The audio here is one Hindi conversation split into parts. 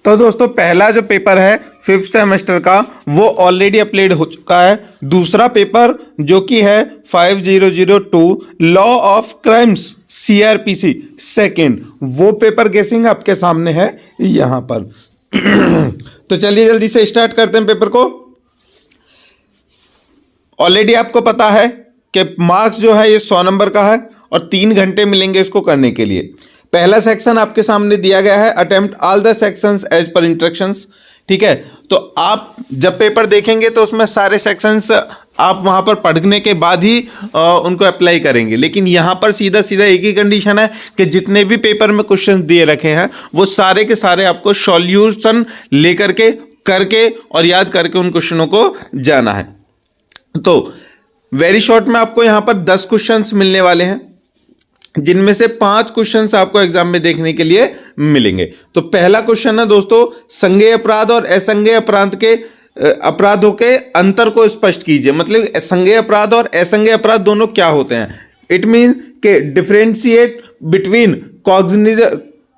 तो दोस्तों पहला जो पेपर है 5th सेमेस्टर का वो ऑलरेडी अपलोड हो चुका है। दूसरा पेपर जो कि है 5002 law of crimes CRPC second, वो पेपर गेसिंग आपके सामने है यहां पर। तो चलिए जल्दी से स्टार्ट करते हैं पेपर को। ऑलरेडी आपको पता है कि मार्क्स जो है ये 100 नंबर का है और 3 घंटे मिलेंगे इसको करने के लिए। पहला सेक्शन आपके सामने दिया गया है, attempt all the sections as per instructions. ठीक है, तो आप जब पेपर देखेंगे तो उसमें सारे सेक्शंस आप वहां पर पढ़ने के बाद ही उनको अप्लाई करेंगे। लेकिन यहां पर सीधा सीधा एक ही कंडीशन है कि जितने भी पेपर में क्वेश्चन दिए रखे हैं वो सारे के सारे आपको सॉल्यूशन लेकर के करके और याद करके उन क्वेश्चनों को जाना है। तो वेरी शॉर्ट में आपको यहां पर 10 क्वेश्चंस मिलने वाले हैं, जिनमें से 5 क्वेश्चंस आपको एग्जाम में देखने के लिए मिलेंगे। तो पहला क्वेश्चन है दोस्तों, संज्ञेय अपराध और असंज्ञेय अपराध के अपराधों के अंतर को स्पष्ट कीजिए। मतलब संज्ञेय अपराध और असंज्ञेय अपराध दोनों क्या होते हैं। इट मीन के differentiate between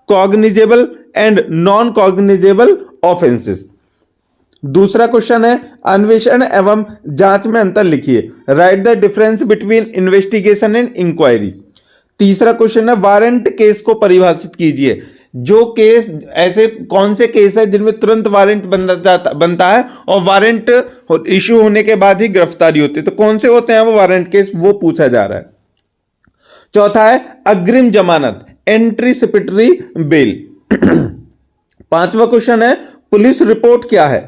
cognizable and non cognizable offences. दूसरा क्वेश्चन है, अन्वेषण एवं जांच में अंतर लिखिए। Write the difference between investigation and inquiry. तीसरा क्वेश्चन है, वारंट केस को परिभाषित कीजिए। जो केस, ऐसे कौन से केस है जिनमें तुरंत वारंट बनता है और वारंट इश्यू होने के बाद ही गिरफ्तारी होती है, तो कौन से होते हैं वो वारंट केस, वो पूछा जा रहा है। चौथा है, अग्रिम जमानत, एंटीसिपेटरी बेल। पांचवा क्वेश्चन है, पुलिस रिपोर्ट क्या है।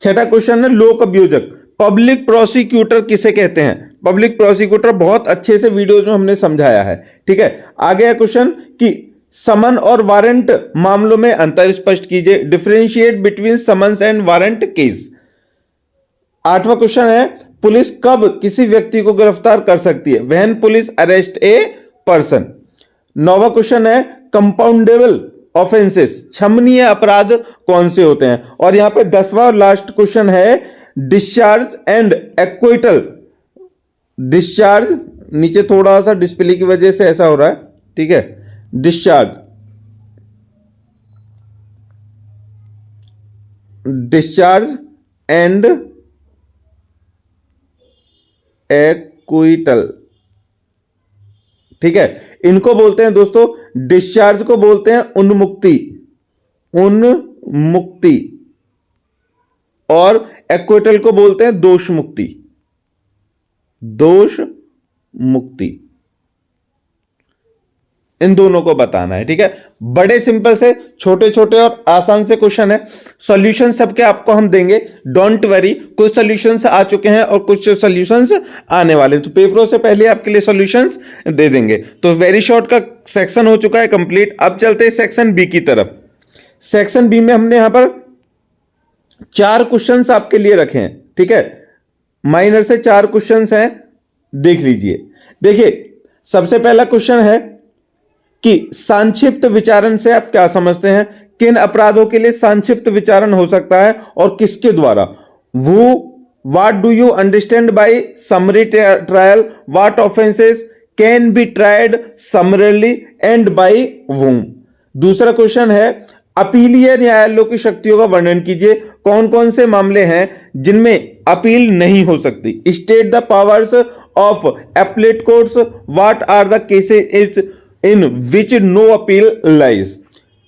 छठा क्वेश्चन है, लोक अभियोजक, पब्लिक प्रोसिक्यूटर किसे कहते हैं। पब्लिक प्रोसिक्यूटर बहुत अच्छे से वीडियोस में हमने समझाया है। ठीक है, आगे है क्वेश्चन कि समन और वारंट मामलों में अंतर स्पष्ट कीजिए। Differentiate between summons and warrant case. आठवां क्वेश्चन है, पुलिस कब किसी व्यक्ति को गिरफ्तार कर सकती है, when police arrest a person. नौवां क्वेश्चन है, कंपाउंडेबल ऑफेंसेस, क्षमनीय अपराध कौन से होते हैं। और यहां पे 10वां और लास्ट क्वेश्चन है, डिस्चार्ज एंड एक्विटल। डिस्चार्ज, नीचे थोड़ा सा डिस्प्ले की वजह से ऐसा हो रहा है, ठीक है। डिस्चार्ज एंड एक्विटल, ठीक है। इनको बोलते हैं दोस्तों, डिस्चार्ज को बोलते हैं उन्मुक्ति और एक्विटल को बोलते हैं दोष मुक्ति। इन दोनों को बताना है, ठीक है। बड़े सिंपल से छोटे छोटे और आसान से क्वेश्चन है। सॉल्यूशन सबके आपको हम देंगे, डोंट वरी। कुछ सॉल्यूशंस आ चुके हैं और कुछ सॉल्यूशंस आने वाले हैं, तो पेपरों से पहले आपके लिए सॉल्यूशंस दे देंगे। तो वेरी शॉर्ट का सेक्शन हो चुका है कंप्लीट। अब चलते हैं सेक्शन बी की तरफ। सेक्शन बी में हमने यहां पर 4 क्वेश्चंस आपके लिए रखे हैं, ठीक है। माइनर से 4 क्वेश्चंस हैं, देख लीजिए। देखिए, सबसे पहला क्वेश्चन है कि संक्षिप्त विचारण से आप क्या समझते हैं। किन अपराधों के लिए संक्षिप्त विचारण हो सकता है और किसके द्वारा। What do you understand by summary trial, what offences can be tried summarily and by whom। दूसरा क्वेश्चन है, अपीलीय न्यायालयों की शक्तियों का वर्णन कीजिए। कौन कौन से मामले हैं जिनमें अपील नहीं हो सकती। State the powers of appellate courts, what are the cases in which no appeal lies.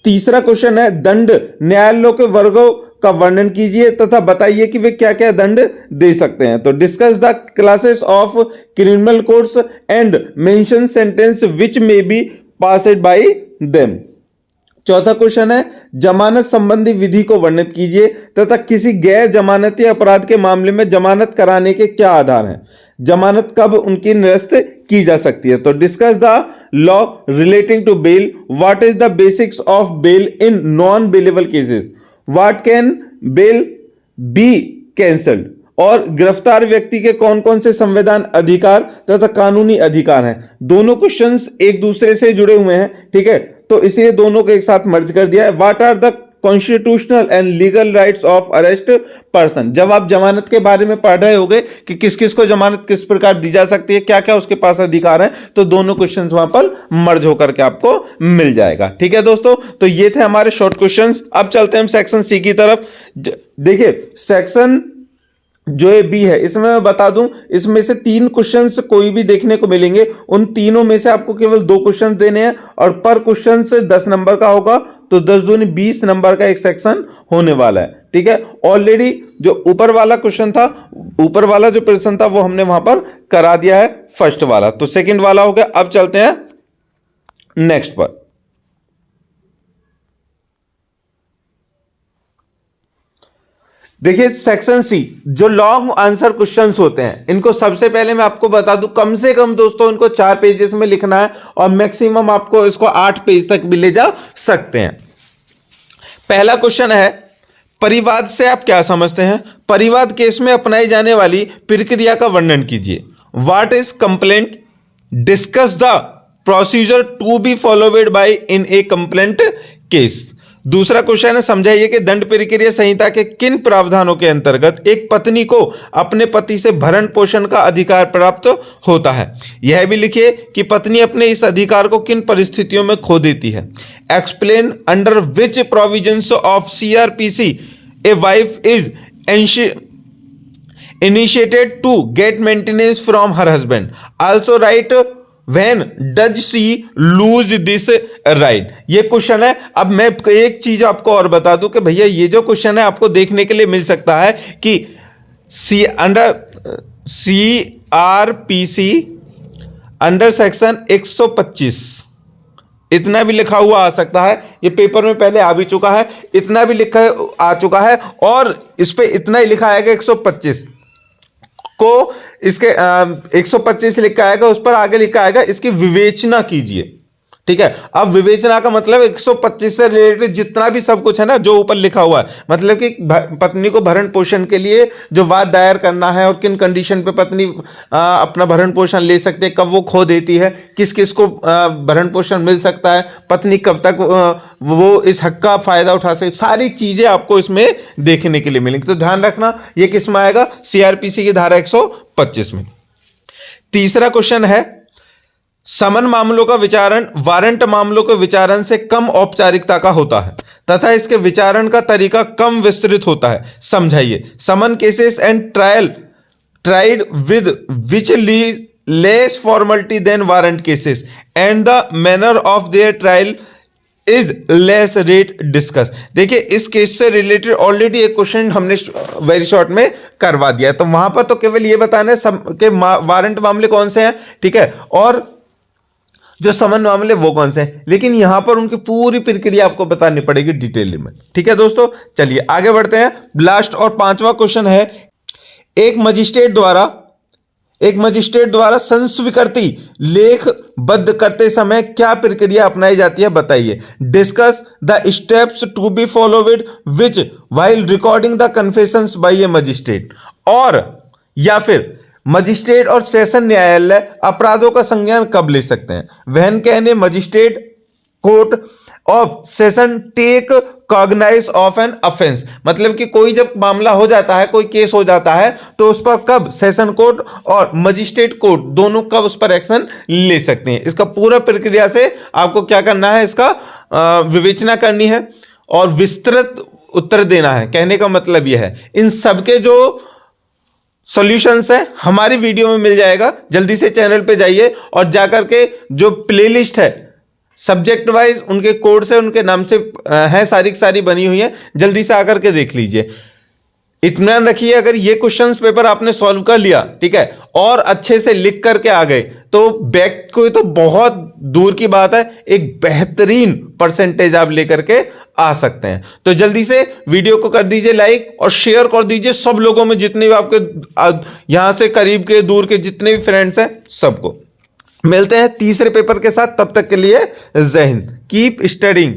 तीसरा क्वेश्चन है, दंड न्यायालयों के वर्गों का वर्णन कीजिए तथा बताइए कि वे क्या क्या दंड दे सकते हैं। तो discuss the classes of criminal courts and mention sentence which may be passed by them. चौथा क्वेश्चन है, जमानत संबंधी विधि को वर्णित कीजिए तथा किसी गैर जमानती अपराध के मामले में जमानत कराने के क्या आधार हैं। जमानत कब उनकी निरस्त की जा सकती है। तो discuss the law relating to bail, what is the basics of bail in non bailable cases, what can bail be cancelled. और गिरफ्तार व्यक्ति के कौन कौन से संवैधान अधिकार तथा कानूनी अधिकार हैं। दोनों क्वेश्चंस एक दूसरे से जुड़े हुए हैं, ठीक है, तो इसलिए दोनों को एक साथ मर्ज कर दिया है। What are the constitutional and legal rights of arrest person. जब आप जमानत के बारे में पढ़ रहे होगे कि किस किस को जमानत किस प्रकार दी जा सकती है, क्या क्या उसके पास अधिकार है, तो दोनों क्वेश्चन वहां पर मर्ज होकर के आपको मिल जाएगा। ठीक है दोस्तों, तो ये थे हमारे शॉर्ट क्वेश्चंस। अब चलते हैं हम सेक्शन सी की तरफ। देखिए सेक्शन जो ये बी है, इसमें मैं बता दूं, इसमें से 3 क्वेश्चंस कोई भी देखने को मिलेंगे, उन तीनों में से आपको केवल 2 क्वेश्चन देने हैं और पर क्वेश्चन से 10 नंबर का होगा, तो 10 दूनी 20 नंबर का एक सेक्शन होने वाला है। ठीक है, ऑलरेडी जो ऊपर वाला क्वेश्चन था, ऊपर वाला जो प्रश्न था वो हमने वहां पर करा दिया है फर्स्ट वाला, तो सेकंड वाला हो गया। अब चलते हैं नेक्स्ट पर। देखिए सेक्शन सी, जो लॉन्ग आंसर क्वेश्चंस होते हैं, इनको सबसे पहले मैं आपको बता दूं, कम से कम दोस्तों इनको 4 पेजेस में लिखना है और मैक्सिमम आपको इसको 8 पेज तक भी ले जा सकते हैं। पहला क्वेश्चन है, परिवाद से आप क्या समझते हैं? परिवाद केस में अपनाई जाने वाली प्रक्रिया का वर्णन कीजिए। What is complaint? Discuss the procedure to be followed by in a complaint case. दूसरा क्वेश्चन है, समझाइए कि दंड प्रक्रिया संहिता के किन प्रावधानों के अंतर्गत एक पत्नी को अपने पति से भरण पोषण का अधिकार प्राप्त होता है। यह भी लिखिए कि पत्नी अपने इस अधिकार को किन परिस्थितियों में खो देती है। Explain under which provisions of CrPC a wife is initiated to get maintenance from her husband. Also write When does she lose this right? ये क्वेश्चन है। अब मैं एक चीज आपको और बता दूं कि भैया ये जो क्वेश्चन है आपको देखने के लिए मिल सकता है कि अंडर CRPC अंडर सेक्शन 125 इतना भी लिखा हुआ आ सकता है। ये पेपर में पहले आ भी चुका है, इतना भी लिखा आ चुका है और इस पे इतना ही लिखा आएगा 125 को, इसके 125 लिखा आएगा, उस पर आगे लिखा आएगा इसकी विवेचना कीजिए। ठीक है, अब विवेचना का मतलब 125 से रिलेटेड जितना भी सब कुछ है ना जो ऊपर लिखा हुआ है, मतलब कि पत्नी को भरण पोषण के लिए जो वाद दायर करना है और किन कंडीशन पे पत्नी अपना भरण पोषण ले सकते है, कब वो खो देती है, किस किस को भरण पोषण मिल सकता है, पत्नी कब तक वो इस हक का फायदा उठा सकती, सारी चीजें आपको इसमें देखने के लिए मिलेंगी। तो ध्यान रखना ये किस में आएगा? सीआरपीसी की धारा 125 में। तीसरा क्वेश्चन है, समन मामलों का विचारण वारंट मामलों के विचारण से कम औपचारिकता का होता है तथा इसके विचारण का तरीका कम विस्तृत होता है। समझाइए। Summon cases and tried with which less formality than warrant cases and the manner of their trial is less rate discuss. देखिए इस केस से रिलेटेड ऑलरेडी एक क्वेश्चन हमने वेरी शॉर्ट में करवा दिया है, तो वहां पर तो केवल ये बताना है कि वारंट मामले कौन से हैं, ठीक है, और जो समन मामले वो कौन से हैं, लेकिन यहां पर उनकी पूरी प्रक्रिया आपको बतानी पड़ेगी डिटेल में। ठीक है दोस्तों, चलिए आगे बढ़ते हैं। लास्ट और 5वां क्वेश्चन है, एक मजिस्ट्रेट द्वारा संस्वीकृति लेखबद्ध करते समय क्या प्रक्रिया अपनाई जाती है, बताइए। Discuss the steps to be followed which while recording the confessions by a magistrate. और या फिर मजिस्ट्रेट और सेशन न्यायालय अपराधों का संज्ञान कब ले सकते हैं। वहन कहने magistrate court of session take cognize of an offence, मतलब कि कोई जब मामला हो जाता है, कोई केस हो जाता है, तो उस पर कब सेशन कोर्ट और मजिस्ट्रेट कोर्ट दोनों कब उस पर एक्शन ले सकते हैं। इसका पूरा प्रक्रिया से आपको क्या करना है, इसका विवेचना करनी है और विस्तृत उत्तर देना है। कहने का मतलब यह है इन सबके जो सॉल्यूशंस है हमारी वीडियो में मिल जाएगा। जल्दी से चैनल पे जाइए और जाकर के जो प्लेलिस्ट है सब्जेक्ट वाइज उनके कोड से उनके नाम से है सारी सारी बनी हुई है, जल्दी से आकर के देख लीजिए। इत्मीनान रखिए, अगर ये क्वेश्चंस पेपर आपने सॉल्व कर लिया, ठीक है, और अच्छे से लिख करके आ गए तो बैक को तो बहुत दूर की बात है, एक बेहतरीन परसेंटेज आप लेकर के आ सकते हैं। तो जल्दी से वीडियो को कर दीजिए लाइक और शेयर कर दीजिए सब लोगों में, जितने भी आपके यहां से करीब के दूर के जितने भी फ्रेंड्स हैं सबको। मिलते हैं तीसरे पेपर के साथ, तब तक के लिए जय हिंद, कीप स्टडिंग।